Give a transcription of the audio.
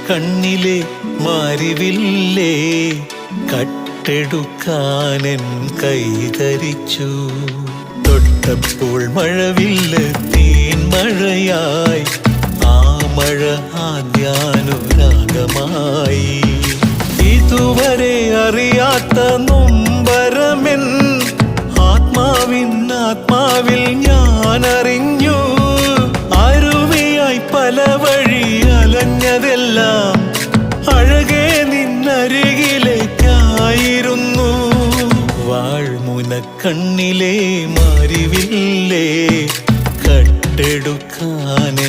കണ്ണിലെ മാരിവില്ലേ കട്ടെടുക്കാനെൻ കൈതരിച്ചു. തൊട്ടപ്പോൾ മഴവില്ല് തീൻമഴയായി, ആ മഴ ആദ്യാനുരാഗമായി. ഇതുവരെ അറിയാത്ത നൊമ്പരമെൻ ആത്മാവിൽ ഞാൻ അറിഞ്ഞു. അരുവിയായി പല വഴി അലഞ്ഞതെല്ലാം അഴകേ നിന്നരികിലേക്കായിരുന്നു. വാൾമുനക്കണ്ണിലെ മാരിവില്ലേ കട്ടെടുക്കാനെ